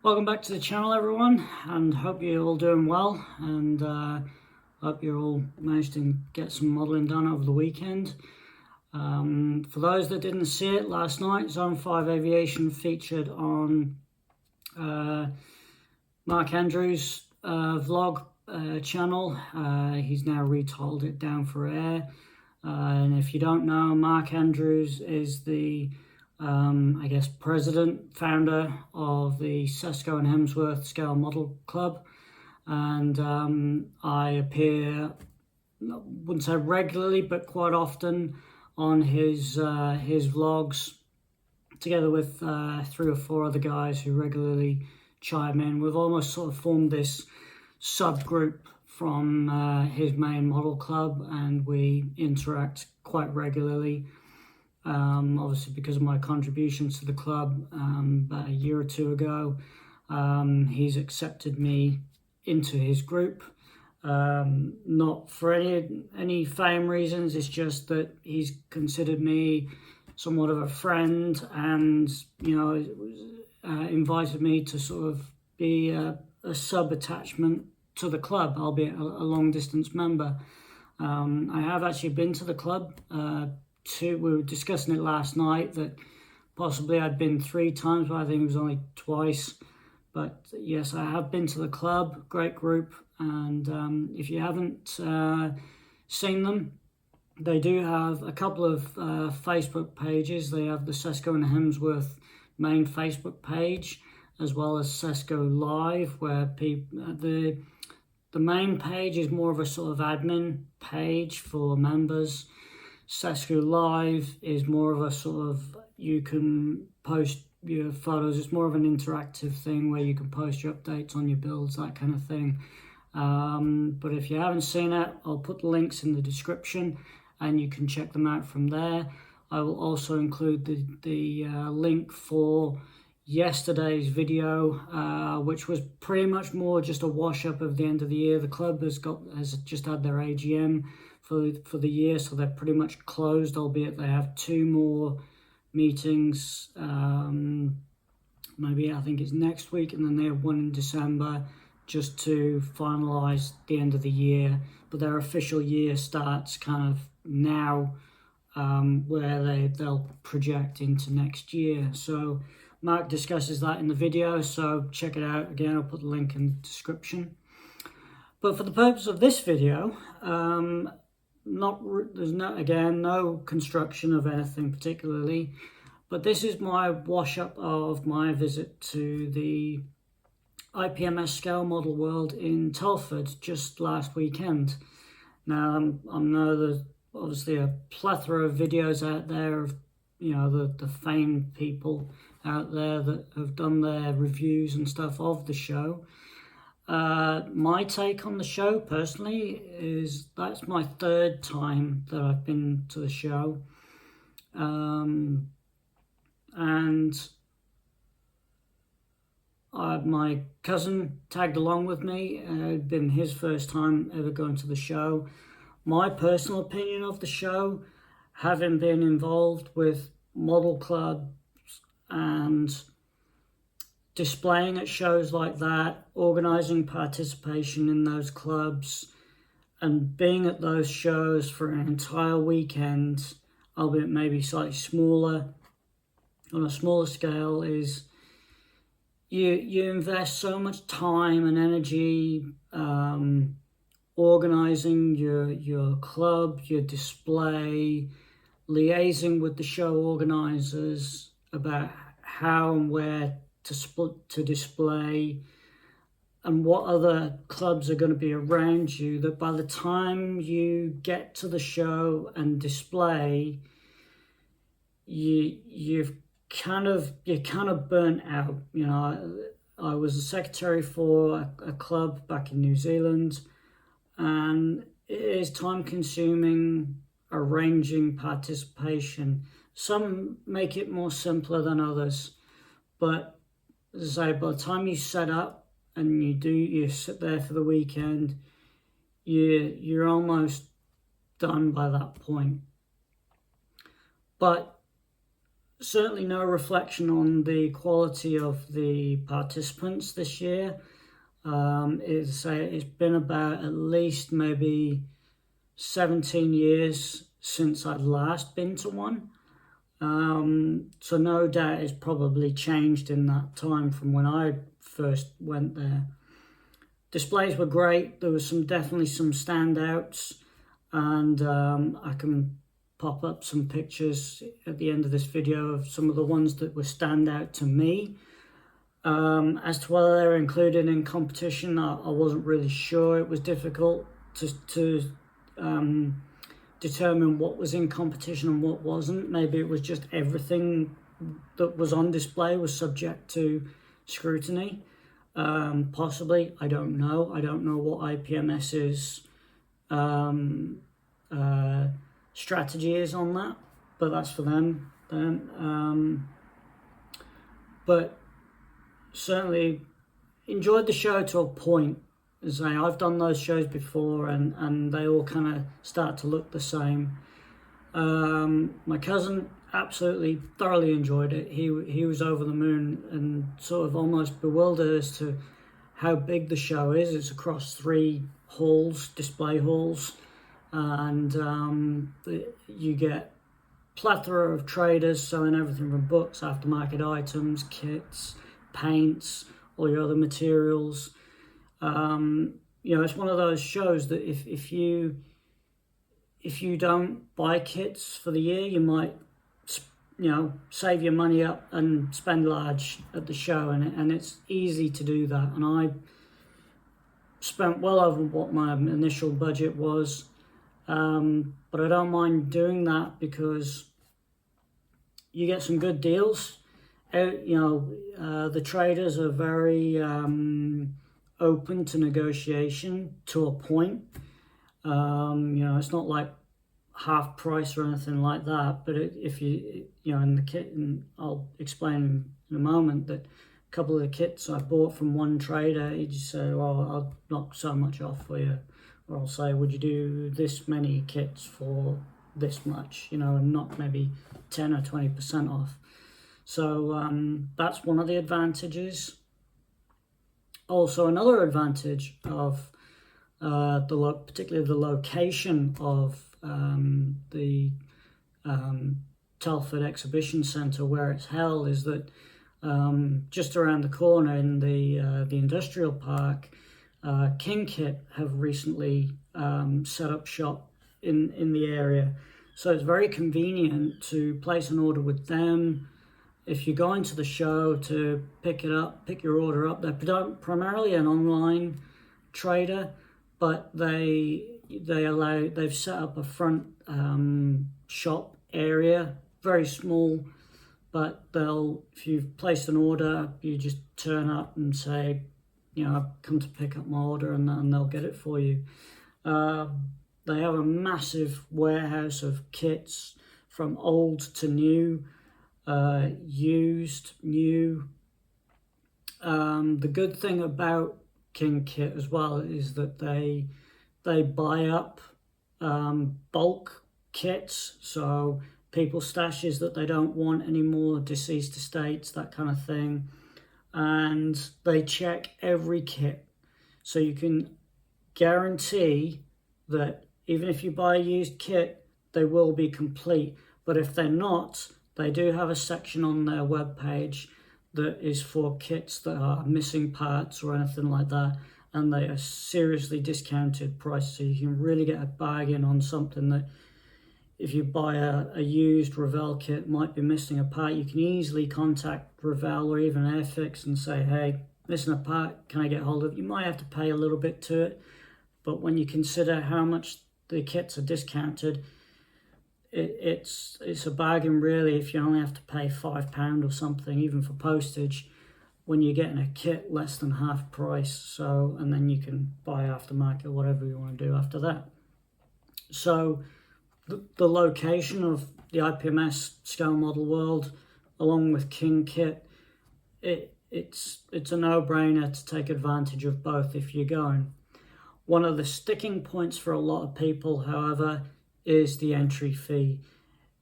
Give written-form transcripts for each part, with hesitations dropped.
Welcome back to the channel, everyone, and hope you're all doing well, and hope you're all managed to get some modelling done over the weekend. For those that didn't see it last night, Zone 5 Aviation featured on Mark Andrews' vlog channel. He's now retitled it Down for Air. And if you don't know, Mark Andrews is the president, founder of the SESKU and Hemsworth Scale Model Club. And I appear, I wouldn't say regularly, but quite often on his vlogs, together with 3 or 4 other guys who regularly chime in. We've almost sort of formed this subgroup from his main model club, and we interact quite regularly. Obviously, because of my contributions to the club about a year or 2 ago, he's accepted me into his group. Not for any fame reasons, it's just that he's considered me somewhat of a friend, and invited me to sort of be a sub-attachment to the club, albeit a long-distance member. I have actually been to the club. We were discussing it last night that possibly I'd been 3 times, but I think it was only twice. But yes, I have been to the club. Great group, and if you haven't seen them, they do have a couple of Facebook pages. They have the SESKU and Hemsworth main Facebook page, as well as SESKU Live, where the main page is more of a sort of admin page for members. SESKU Live is more of a sort of, you can post your photos. It's more of an interactive thing where you can post your updates on your builds, that kind of thing. But if you haven't seen it, I'll put the links in the description and you can check them out from there. I will also include the link for yesterday's video, which was pretty much more just a wash up of the end of the year. The club has just had their AGM for the year, so they're pretty much closed, albeit they have 2 more meetings. Maybe I think it's next week, and then they have 1 in December, just to finalize the end of the year. But their official year starts kind of now, where they'll project into next year. So Mark discusses that in the video, so check it out. Again, I'll put the link in the description. But for the purpose of this video, there's no construction of anything particularly, but this is my wash up of my visit to the IPMS Scale Model World in Telford just last weekend. Now, I know there's obviously a plethora of videos out there of the famed people out there that have done their reviews and stuff of the show. My take on the show personally is that's my 3rd time that I've been to the show, and my cousin tagged along with me. It'd been his first time ever going to the show. My personal opinion of the show, having been involved with model clubs and displaying at shows like that, organising participation in those clubs, and being at those shows for an entire weekend, albeit maybe slightly smaller, on a smaller scale, is you invest so much time and energy organising your club, your display, liaising with the show organisers about how and where to display and what other clubs are going to be around you, that by the time you get to the show and display, you're kind of burnt out. I was a secretary for a club back in New Zealand, and it is time consuming arranging participation. Some make it more simpler than others, but as I say, by the time you set up and you sit there for the weekend, you're almost done by that point. But certainly no reflection on the quality of the participants this year. It's been about at least maybe 17 years since I'd last been to one. So no doubt it's probably changed in that time from when I first went there. Displays were great. There was definitely some standouts, and I can pop up some pictures at the end of this video of some of the ones that were stand out to me. As to whether they were included in competition, I wasn't really sure. It was difficult to determine what was in competition and what wasn't. Maybe it was just everything that was on display was subject to scrutiny. Possibly, I don't know. I don't know what IPMS's strategy is on that, but that's for them then. But certainly enjoyed the show to a point. As I say, I've done those shows before, and they all kind of start to look the same. My cousin absolutely thoroughly enjoyed it. He was over the moon and sort of almost bewildered as to how big the show is. It's across 3 halls, display halls, and you get plethora of traders selling everything from books, aftermarket items, kits, paints, all your other materials. It's one of those shows that if you don't buy kits for the year, you might save your money up and spend large at the show, and it's easy to do that. And I spent well over what my initial budget was, but I don't mind doing that because you get some good deals. The traders are very open to negotiation to a point. It's not like half price or anything like that, but if you in the kit, and I'll explain in a moment that a couple of the kits I bought from one trader, he just said, well, I'll knock so much off for you, or I'll say, would you do this many kits for this much, and not maybe 10 or 20% off. So that's one of the advantages. Also, another advantage of particularly the location of the Telford Exhibition Centre where it's held is that just around the corner in the industrial park, KingKit have recently set up shop in the area. So it's very convenient to place an order with them. If you go into the show to pick your order up, they're primarily an online trader, but they've set up a front shop area, very small, but if you've placed an order, you just turn up and say, I've come to pick up my order, and they'll get it for you. They have a massive warehouse of kits from old to new, used, new. The good thing about KingKit as well is that they buy up bulk kits, so people's stashes that they don't want anymore, deceased estates, that kind of thing, and they check every kit, so you can guarantee that even if you buy a used kit, they will be complete. But if they're not, they do have a section on their webpage that is for kits that are missing parts or anything like that, and they are seriously discounted prices, so you can really get a bargain on something that if you buy a used Revell kit might be missing a part. You can easily contact Revell or even Airfix and say, hey, missing a part, can I get hold of it? You might have to pay a little bit to it, but when you consider how much the kits are discounted, it's a bargain really if you only have to pay £5 or something, even for postage, when you're getting a kit less than half price. So, and then you can buy aftermarket or whatever you want to do after that. So the location of the IPMS Scale Model World, along with KingKit, it's a no-brainer to take advantage of both if you're going. One of the sticking points for a lot of people, however, is the entry fee.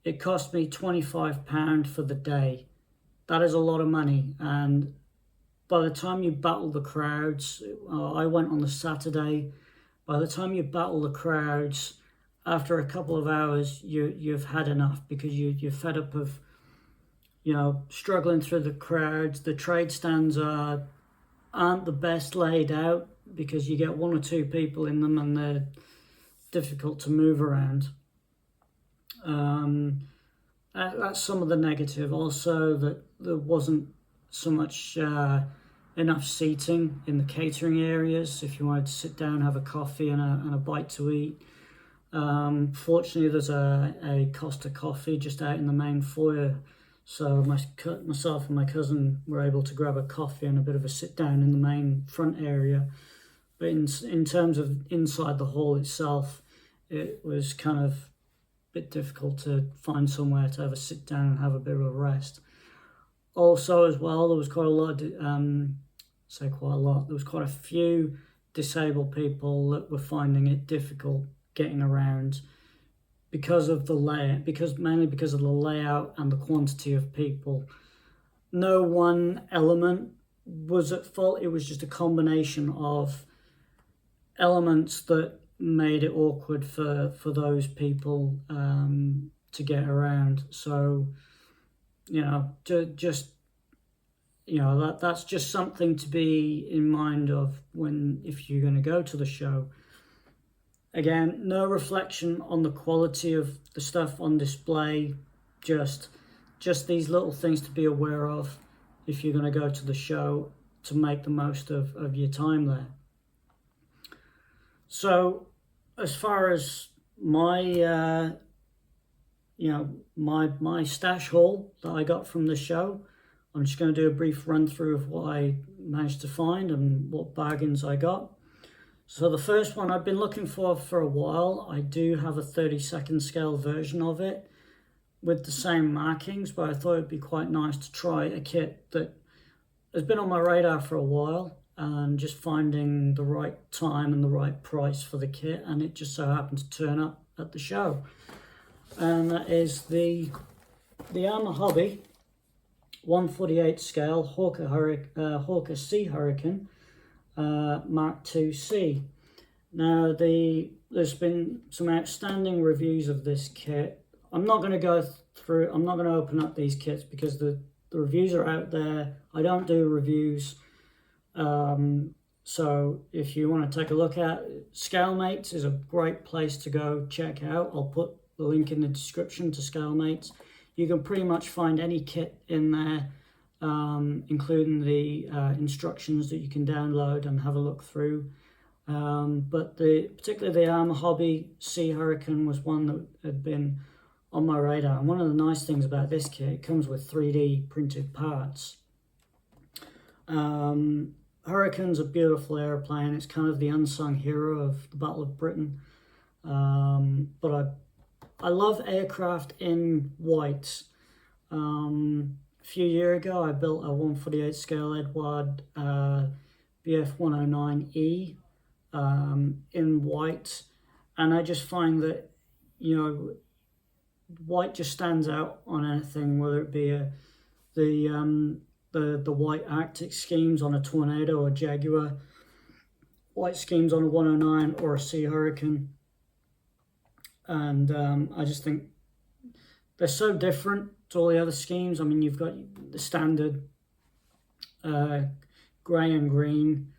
it cost me £25 for the day. That is a lot of money, and by the time you battle the crowds, I went on the Saturday. By the time you battle the crowds, after a couple of hours, you've had enough, because you're fed up of, struggling through the crowds. The trade stands aren't the best laid out, because you get one or two people in them and they're difficult to move around. That's some of the negative. Also, that there wasn't so much enough seating in the catering areas if you wanted to sit down, have a coffee and a bite to eat. Fortunately, there's a Costa coffee just out in the main foyer, so myself and my cousin were able to grab a coffee and a bit of a sit down in the main front area. But in terms of inside the hall itself, it was kind of a bit difficult to find somewhere to have a sit down and have a bit of a rest. Also, as well, there was quite a lot, there was quite a few disabled people that were finding it difficult getting around because of the layout, mainly because of the layout and the quantity of people. No one element was at fault. It was just a combination of elements that made it awkward for those people to get around. So, that's just something to be in mind of if you're going to go to the show. Again, no reflection on the quality of the stuff on display, just these little things to be aware of if you're going to go to the show to make the most of your time there. So, as far as my my stash haul that I got from the show, I'm just going to do a brief run through of what I managed to find and what bargains I got. So the first one I've been looking for a while. I do have a 32nd scale version of it with the same markings, but I thought it'd be quite nice to try a kit that has been on my radar for a while, and just finding the right time and the right price for the kit, and it just so happened to turn up at the show. And that is the Armour Hobby 148 scale Hawker Sea Hurricane Mark II-C. Now, there's been some outstanding reviews of this kit. I'm not going to open up these kits because the reviews are out there. I don't do reviews. So if you want to take a look at ScaleMates, is a great place to go check out. I'll put the link in the description to ScaleMates. You can pretty much find any kit in there, including the instructions that you can download and have a look through. But particularly the Armour Hobby Sea Hurricane was one that had been on my radar. And one of the nice things about this kit, it comes with 3D printed parts. Hurricane's a beautiful airplane. It's kind of the unsung hero of the Battle of Britain. But I love aircraft in white. A few years ago, I built a 148 scale Edward BF-109E in white, and I just find that white just stands out on anything, whether it be the white Arctic schemes on a Tornado or Jaguar, white schemes on a 109 or a Sea Hurricane. And I just think they're so different to all the other schemes. I mean, you've got the standard grey and green,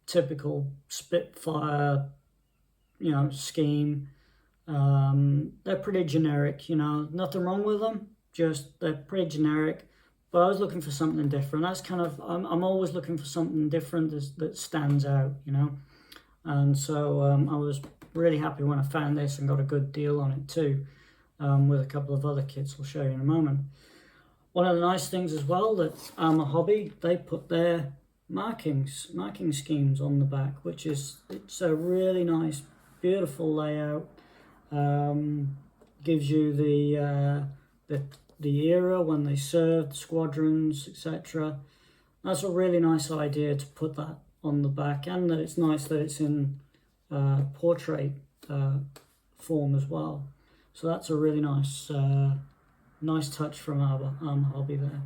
typical Spitfire, scheme. They're pretty generic, nothing wrong with them, just they're pretty generic. But I was looking for something different. That's kind of, I'm always looking for something different that stands out, And so I was really happy when I found this and got a good deal on it too, with a couple of other kits I'll show you in a moment. One of the nice things as well that Armour Hobby, they put their marking schemes on the back, it's a really nice, beautiful layout. Gives you the era when they served, squadrons, etc. That's a really nice idea to put that on the back, and that it's nice that it's in portrait form as well. So that's a really nice nice touch from our hobby there.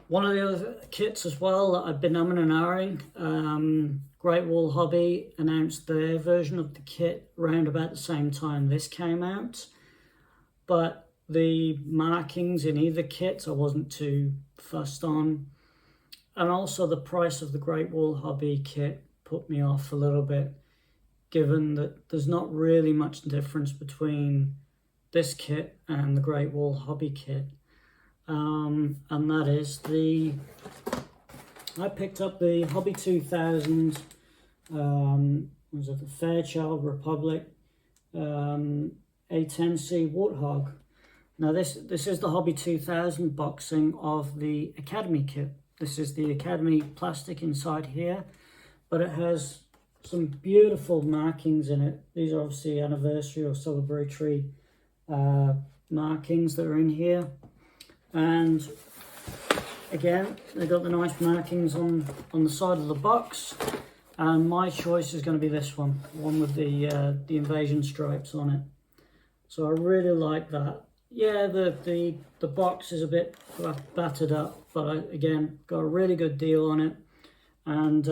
One of the other kits as well that I've been umming and ahhing, Great Wall Hobby announced their version of the kit around about the same time this came out, but the markings in either kit I wasn't too fussed on, and also the price of the Great Wall Hobby kit put me off a little bit, given that there's not really much difference between this kit and the Great Wall Hobby kit. And that is I picked up the Hobby 2000, was it the Fairchild Republic A10C Warthog. Now this is the Hobby 2000 boxing of the Academy kit. This is the Academy plastic inside here, but it has some beautiful markings in it. These are obviously anniversary or celebratory markings that are in here. And again, they got the nice markings on the side of the box, and my choice is going to be this one with the invasion stripes on it. So I really like that. Yeah, the box is a bit battered up, but I, again, got a really good deal on it. And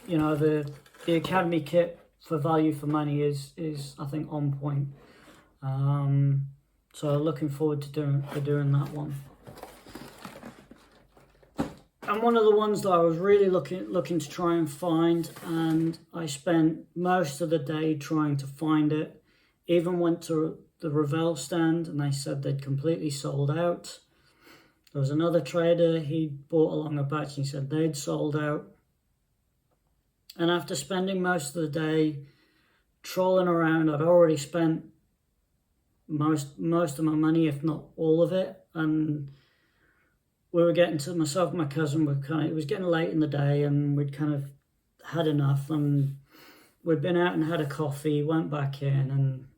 you know, the Academy kit for value for money is I think on point. So looking forward to doing that one. And one of the ones that I was really looking to try and find, and I spent most of the day trying to find it. Even went to the Revell stand and they said they'd completely sold out. There was another trader, he bought along a batch and he said they'd sold out. And after spending most of the day trolling around, I'd already spent most of my money, if not all of it, and we were getting to, myself and my cousin it was getting late in the day, and we'd kind of had enough, and we'd been out and had a coffee, went back in, and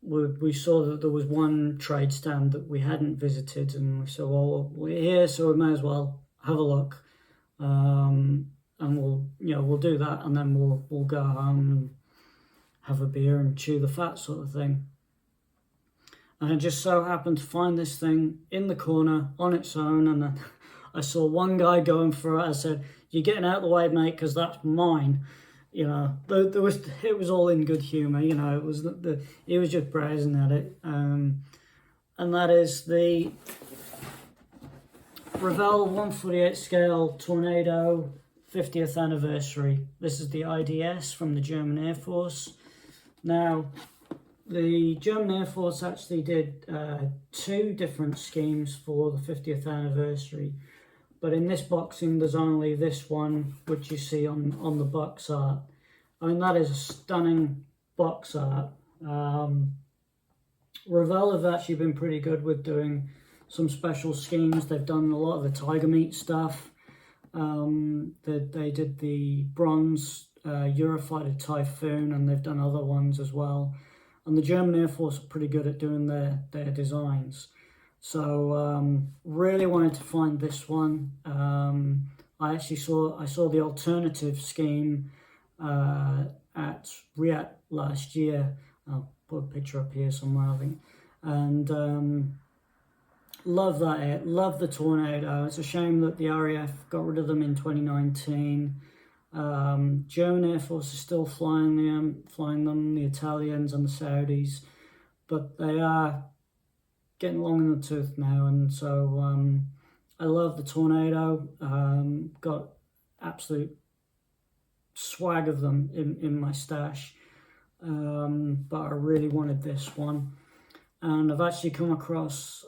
we saw that there was one trade stand that we hadn't visited, and we said, well, we're here, so we may as well have a look, and we'll do that, and then we'll go home and have a beer and chew the fat sort of thing. And I just so happened to find this thing in the corner on its own, and then I saw one guy going for it. I said, "You're getting out of the way, mate, because that's mine." You know, it was all in good humour. You know, he was just browsing at it, and that is the Revell 148 scale Tornado 50th anniversary. This is the IDS from the German Air Force. Now, the German Air Force actually did 2 different schemes for the 50th anniversary, but in this boxing there's only this one, which you see on the box art. I mean, that is a stunning box art. Revell have actually been pretty good with doing some special schemes. They've done a lot of the Tiger Meat stuff. They did the bronze Eurofighter Typhoon, and they've done other ones as well. And the German Air Force are pretty good at doing their designs. So really wanted to find this one. I saw the alternative scheme at RIAT last year. I'll put a picture up here somewhere, I think. And love that. Love the Tornado. It's a shame that the RAF got rid of them in 2019. German Air Force is still flying them, the Italians and the Saudis, but they are getting long in the tooth now, and so I love the Tornado. Got absolute swag of them in my stash, but I really wanted this one. And I've actually come across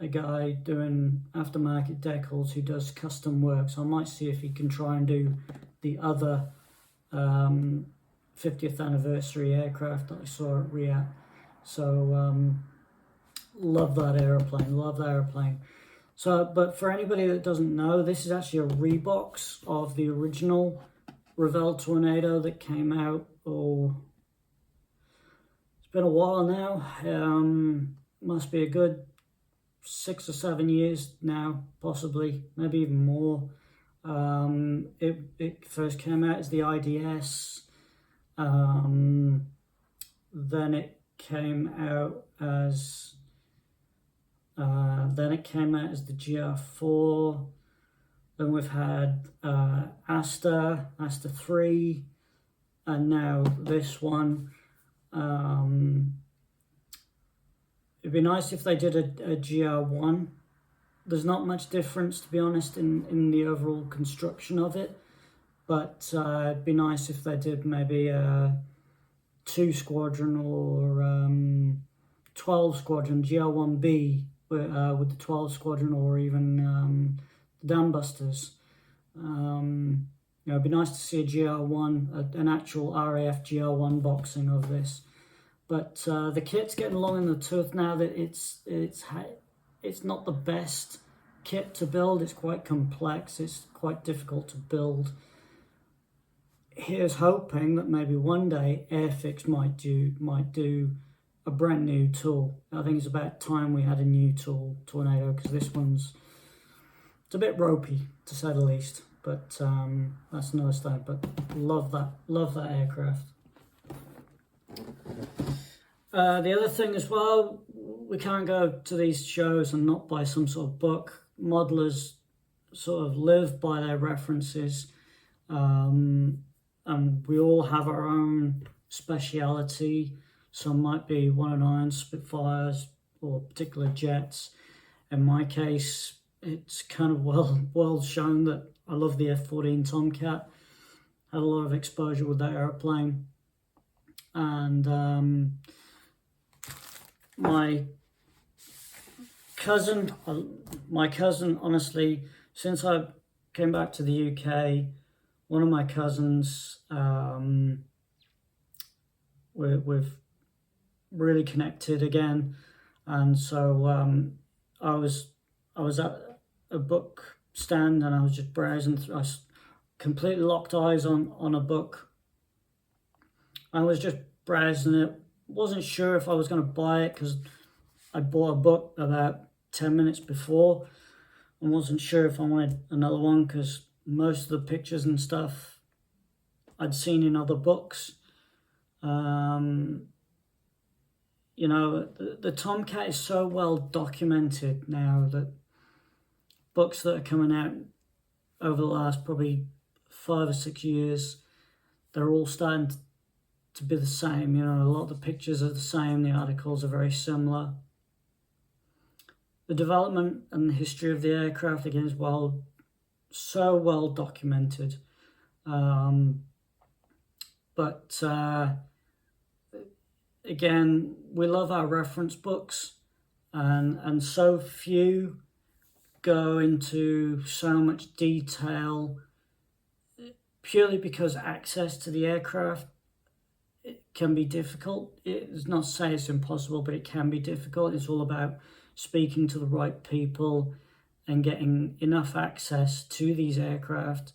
a guy doing aftermarket decals who does custom work, so I might see if he can try and do the other 50th anniversary aircraft that I saw at RIAT. So love that aeroplane, So, but for anybody that doesn't know, this is actually a rebox of the original Revell Tornado that came out, it's been a while now, must be a good 6 or 7 years now, possibly, maybe even more. It first came out as the IDS, then it came out as the GR4. Then we've had Asta 3, and now this one. It'd be nice if they did a GR1. There's not much difference, to be honest, in the overall construction of it, but it'd be nice if they did maybe a 2 squadron or 12 squadron, GR1B with the 12 squadron, or even the Dambusters. It'd be nice to see a GR1, an actual RAF GR1 boxing of this. But the kit's getting long in the tooth now that it's not the best kit to build. It's quite complex. It's quite difficult to build. Here's hoping that maybe one day Airfix might do a brand new tool. I think it's about time we had a new tool, Tornado, because this one's a bit ropey, to say the least. But that's another story. But love that aircraft. The other thing as well, we can't go to these shows and not buy some sort of book. Modelers sort of live by their references, and we all have our own speciality. Some might be 109 Spitfires or particular jets. In my case, it's kind of well shown that I love the F-14 Tomcat. Had a lot of exposure with that airplane, and my cousin, honestly, since I came back to the UK, one of my cousins, we've really connected again, and so I was at a book stand and I was just browsing through. I completely locked eyes on a book. I was just browsing it. Wasn't sure if I was going to buy it because I bought a book about 10 minutes before, and wasn't sure if I wanted another one because most of the pictures and stuff I'd seen in other books. The Tomcat is so well documented now that books that are coming out over the last probably 5 or 6 years, they're all starting to be the same. A lot of the pictures are the same, the articles are very similar. The development and the history of the aircraft, again, is so well documented. But again, we love our reference books, and so few go into so much detail purely because access to the aircraft can be difficult. It's not to say it's impossible, but it can be difficult. It's all about speaking to the right people and getting enough access to these aircraft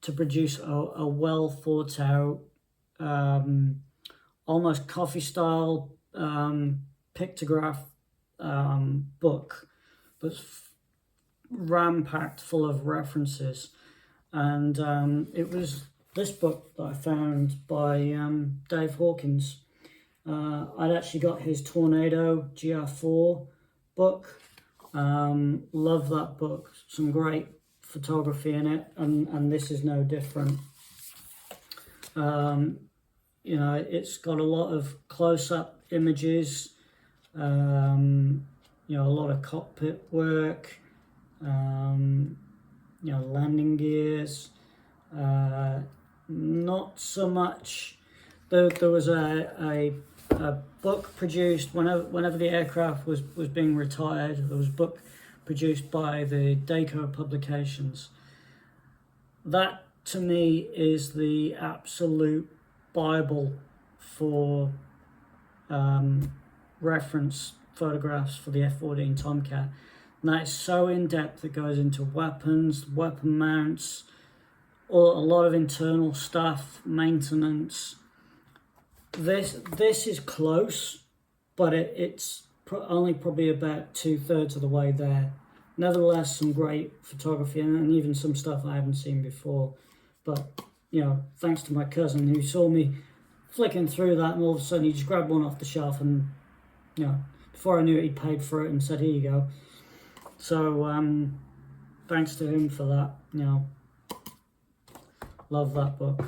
to produce a well thought out, almost coffee style pictograph book that's ram-packed full of references. And it was this book that I found by Dave Hawkins. I'd actually got his Tornado GR4 book. Love that book. Some great photography in it, and this is no different. It's got a lot of close-up images, a lot of cockpit work, landing gears. Not so much. There was a book produced whenever the aircraft was being retired. There was a book produced by the Daco publications. That to me is the absolute Bible for reference photographs for the F-14 Tomcat. And that is so in-depth. It goes into weapons, weapon mounts, a lot of internal stuff, maintenance. This is close, but it's only probably about 2/3 of the way there. nevertheless, some great photography and even some stuff I haven't seen before. But, you know, thanks to my cousin who saw me flicking through that, and all of a sudden he just grabbed one off the shelf, and, you know, before I knew it, he paid for it and said, here you go. So, thanks to him for that, you know. Love that book.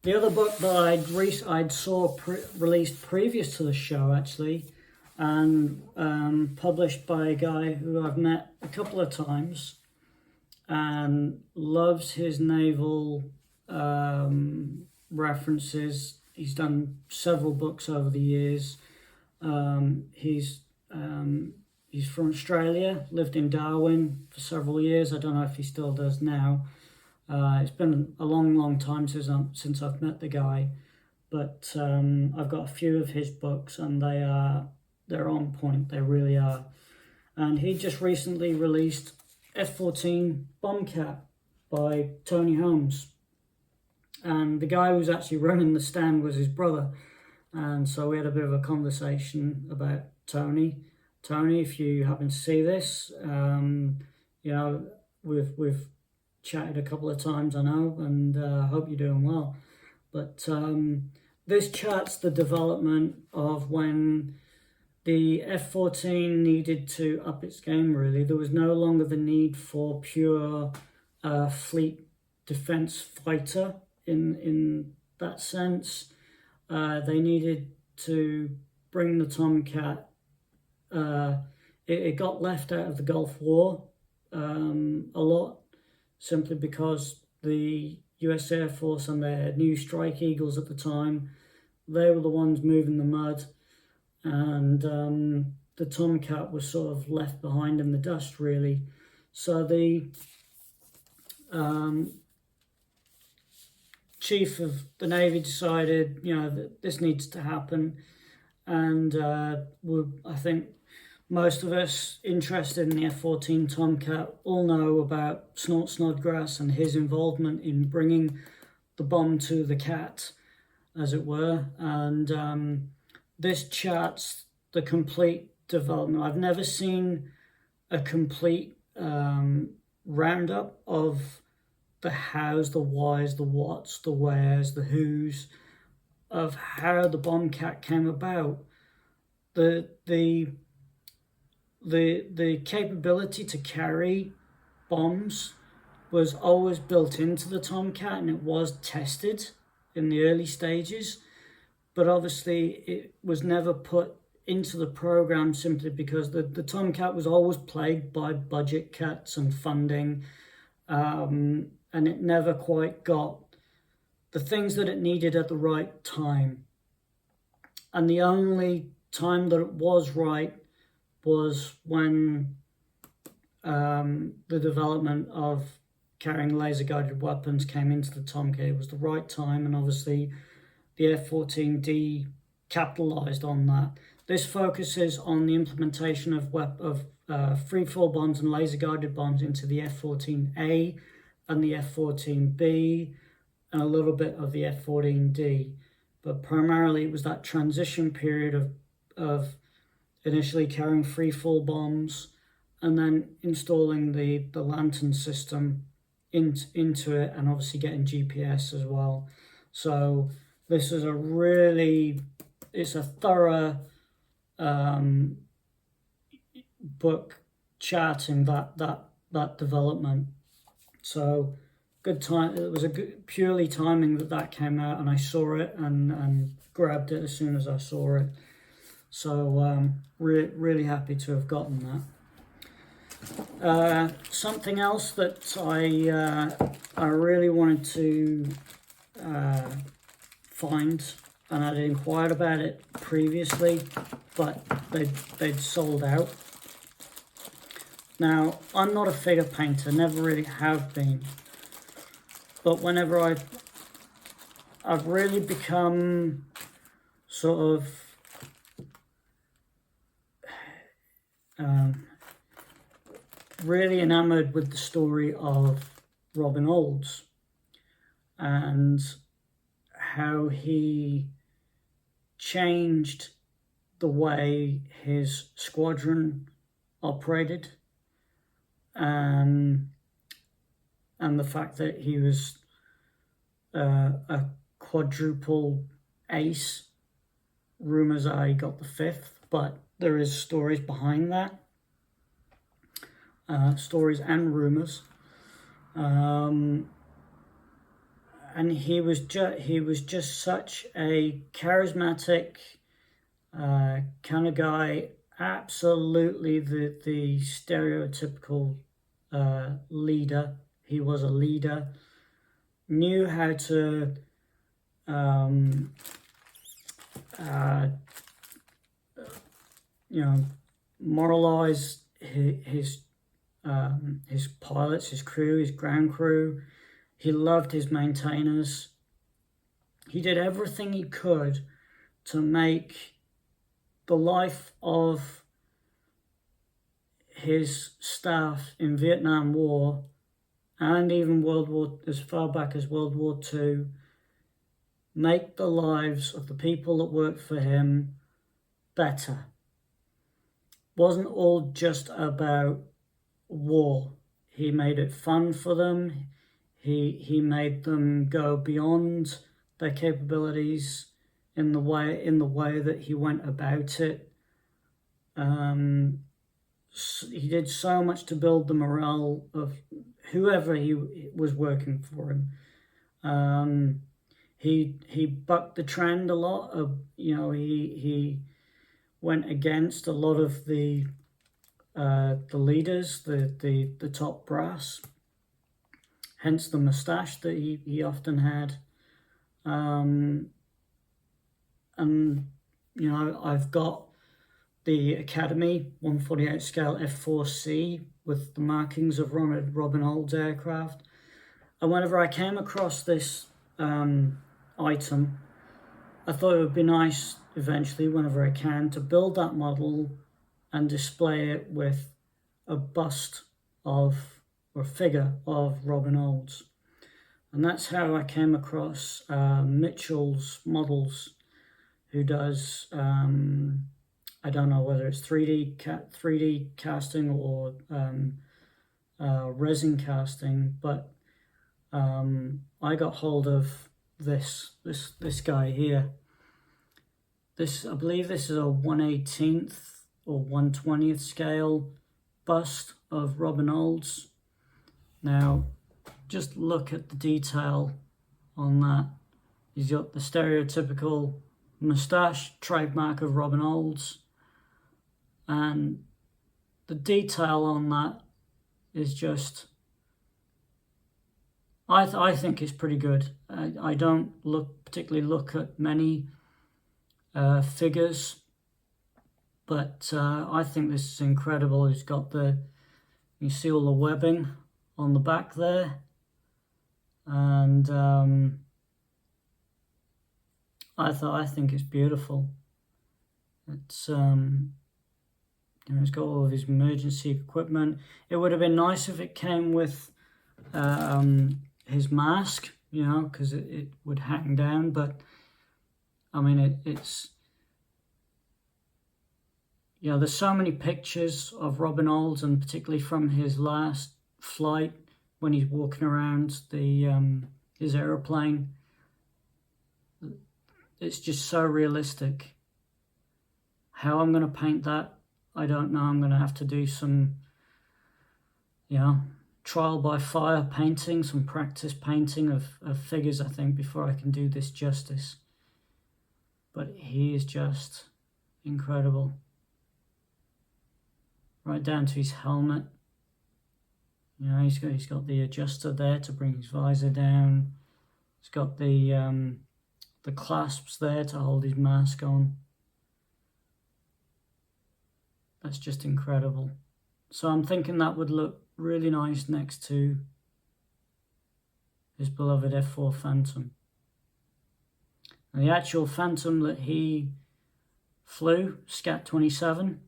The other book that I'd saw released previous to the show, actually, and published by a guy who I've met a couple of times and loves his naval references. He's done several books over the years. He's from Australia, lived in Darwin for several years. I don't know if he still does now. It's been a long time since I've met the guy, but I've got a few of his books, and they're on point. They really are. And he just recently released F-14 Bombcat by Tony Holmes, and the guy who was actually running the stand was his brother, and so we had a bit of a conversation about Tony. Tony, if you happen to see this, you know, we've chatted a couple of times, I know, and hope you're doing well. But this charts the development of when the F-14 needed to up its game, really. There was no longer the need for pure fleet defense fighter in that sense. They needed to bring the Tomcat. It got left out of the Gulf War a lot, simply because the US Air Force and their new Strike Eagles at the time, they were the ones moving the mud, and the Tomcat was sort of left behind in the dust, really. So the chief of the Navy decided, you know, that this needs to happen, and I think most of us interested in the F-14 Tomcat all know about Snort Snodgrass and his involvement in bringing the bomb to the cat, as it were. And this charts the complete development. I've never seen a complete roundup of the hows, the whys, the whats, the wheres, the whos of how the Bombcat came about. The capability to carry bombs was always built into the Tomcat, and it was tested in the early stages, but obviously it was never put into the program simply because the Tomcat was always plagued by budget cuts and funding, and it never quite got the things that it needed at the right time. And the only time that it was right was when the development of carrying laser-guided weapons came into the Tomcat. It was the right time, and obviously the F-14D capitalized on that. This focuses on the implementation of free-fall bombs and laser-guided bombs into the F-14A and the F-14B, and a little bit of the F-14D. But primarily it was that transition period of initially carrying free-fall bombs and then installing the Lantern system into it, and obviously getting GPS as well. So this is it's a thorough book charting that development. So good time. It was purely timing that came out, and I saw it and grabbed it as soon as I saw it. So really happy to have gotten that. Something else that I really wanted to find, and I'd inquired about it previously, but they'd sold out. Now, I'm not a figure painter, never really have been, but whenever I've really become sort of really enamored with the story of Robin Olds and how he changed the way his squadron operated, and the fact that he was a quadruple ace. Rumours are he got the 5th, but there is stories behind that, stories and rumours. And he was just such a charismatic kind of guy, absolutely the stereotypical leader. He was a leader, knew how to moralize his pilots, his crew, his ground crew. He loved his maintainers. He did everything he could to make the life of his staff in Vietnam War and even as far back as World War II, make the lives of the people that worked for him better. Wasn't all just about war. He made it fun for them. He made them go beyond their capabilities in the way that he went about it. He did so much to build the morale of whoever he was working for him. He bucked the trend a lot. He went against a lot of the leaders, the top brass. Hence the moustache that he often had. And I've got the Academy 148 scale F4C with the markings of Robin Old's aircraft. And whenever I came across this item, I thought it would be nice eventually, whenever I can, to build that model and display it with a bust of, or figure of, Robin Olds. And that's how I came across Mitchell's Models, who does, I don't know whether it's 3D casting or resin casting, but I got hold of this guy here. I believe this is a 1/18th or 1/20th scale bust of Robin Olds. Now, just look at the detail on that. He's got the stereotypical moustache, trademark of Robin Olds, and the detail on that is just, I think it's pretty good. I don't particularly look at many figures, but I think this is incredible. It's got you see all the webbing on the back there, and I think it's beautiful. It's it's got all of his emergency equipment. It would have been nice if it came with his mask, because it would hang down, but I mean, it's there's so many pictures of Robin Olds, and particularly from his last flight when he's walking around his aeroplane. It's just so realistic. How I'm going to paint that, I don't know. I'm going to have to do some, trial by fire painting, some practice painting of figures, I think, before I can do this justice. But he is just incredible. Right down to his helmet. He's got the adjuster there to bring his visor down. He's got the clasps there to hold his mask on. That's just incredible. So I'm thinking that would look really nice next to his beloved F4 Phantom. And the actual Phantom that he flew, Scat 27,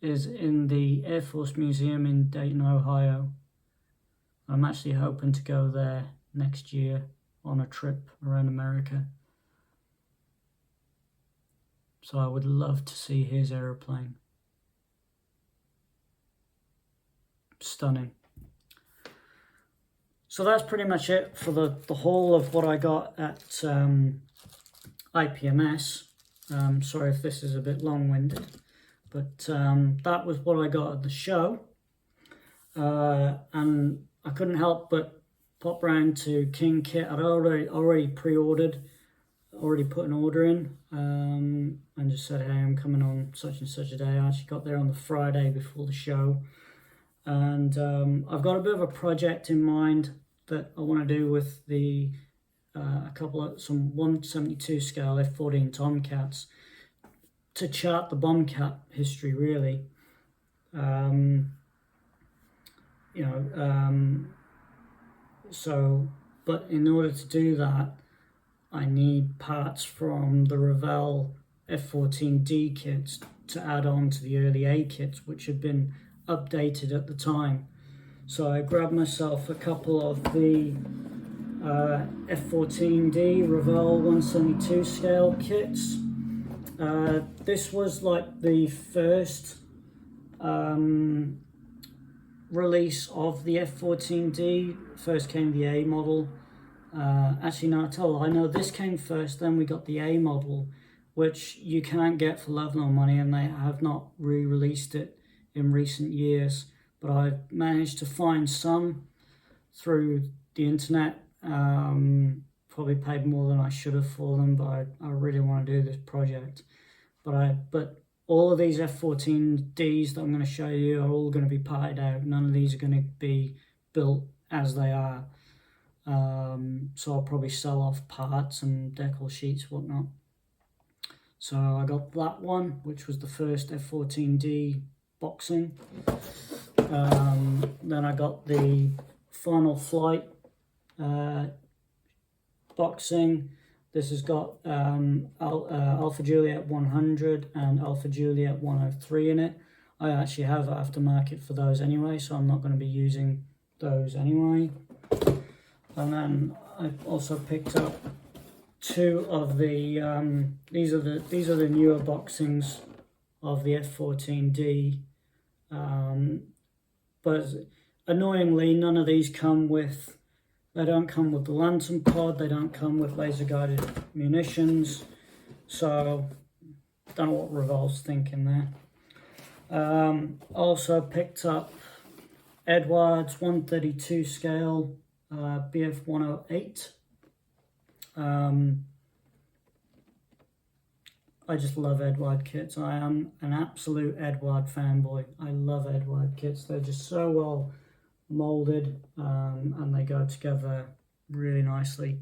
is in the Air Force Museum in Dayton, Ohio. I'm actually hoping to go there next year on a trip around America. So I would love to see his aeroplane. stunning. So that's pretty much it for the whole of what I got at IPMS. Sorry if this is a bit long-winded, but that was what I got at the show. And I couldn't help but pop round to KingKit. I'd already pre-ordered, already put an order in, and just said, hey, I'm coming on such and such a day. I actually got there on the Friday before the show. And I've got a bit of a project in mind that I want to do with the some 172 scale F-14 Tomcats to chart the bombcat history, really. But in order to do that, I need parts from the Revell F-14D kits to add on to the early A kits, which had been updated at the time. So I grabbed myself a couple of the F-14D Revell 172 scale kits. This was like the first release of the F-14D. First came the A model. Actually, no, I know this came first, then we got the A model, which you can't get for love nor money, and they have not re-released it in recent years. But I've managed to find some through the internet. Probably paid more than I should have for them, but I really want to do this project. But all of these F-14Ds that I'm going to show you are all going to be parted out. None of these are going to be built as they are. So I'll probably sell off parts and decal sheets, whatnot. So I got that one, which was the first F-14D boxing. Then I got the Final Flight boxing. This has got Alpha Juliet 100 and Alpha Juliet 103 in it. I actually have aftermarket for those anyway, so I'm not going to be using those anyway. And then I also picked up two of the these are the newer boxings of the F-14D. But annoyingly, none of these come with. They don't come with the lantern pod. They don't come with laser guided munitions. So don't know what Revell's thinking there. Also picked up Edwards 132 scale BF 108. I just love Edward kits. I am an absolute Edward fanboy. I love Edward kits. They're just so well molded, and they go together really nicely.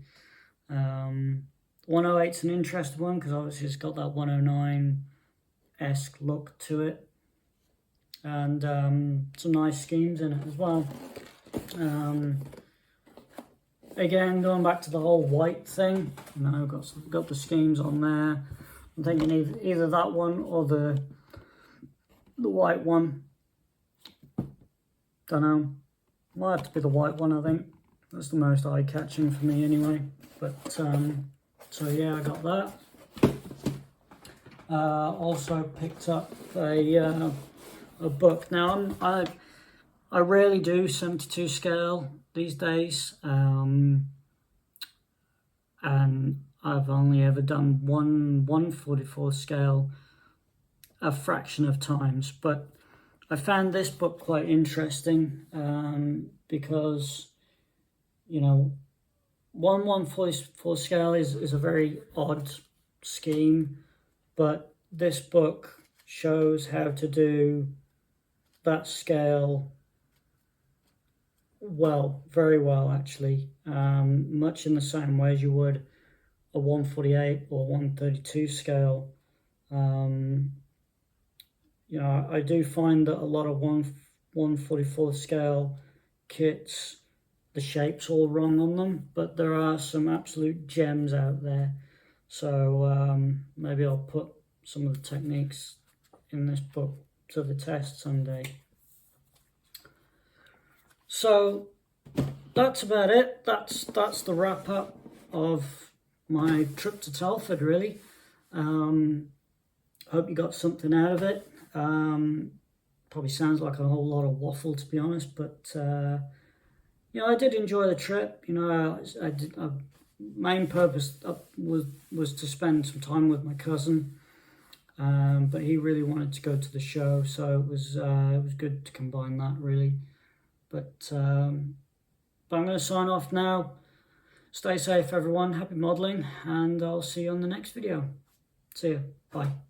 108's an interesting one because obviously it's got that 109-esque look to it, and some nice schemes in it as well. Again, going back to the whole white thing, got the schemes on there. I'm thinking either that one or the white one. Don't know. Might have to be the white one, I think. That's the most eye-catching for me anyway. But, so yeah, I got that. Also picked up a book. Now, I rarely do 72 scale these days. And I've only ever done one 144 scale a fraction of times. But I found this book quite interesting because, you know, 144 scale is a very odd scheme, but this book shows how to do that scale well, very well actually, much in the same way as you would a 148 or 132 scale. You know, I do find that a lot of 144 scale kits, the shape's all wrong on them, but there are some absolute gems out there. So maybe I'll put some of the techniques in this book to the test someday. So that's about it. That's the wrap up of my trip to Telford, really. Hope you got something out of it. probably sounds like a whole lot of waffle, to be honest, but you know, I did enjoy the trip. You know, main purpose was to spend some time with my cousin, but he really wanted to go to the show, so it was good to combine that, really. But I'm going to sign off now. Stay safe, everyone. Happy modelling, and I'll see you on the next video. See you. Bye.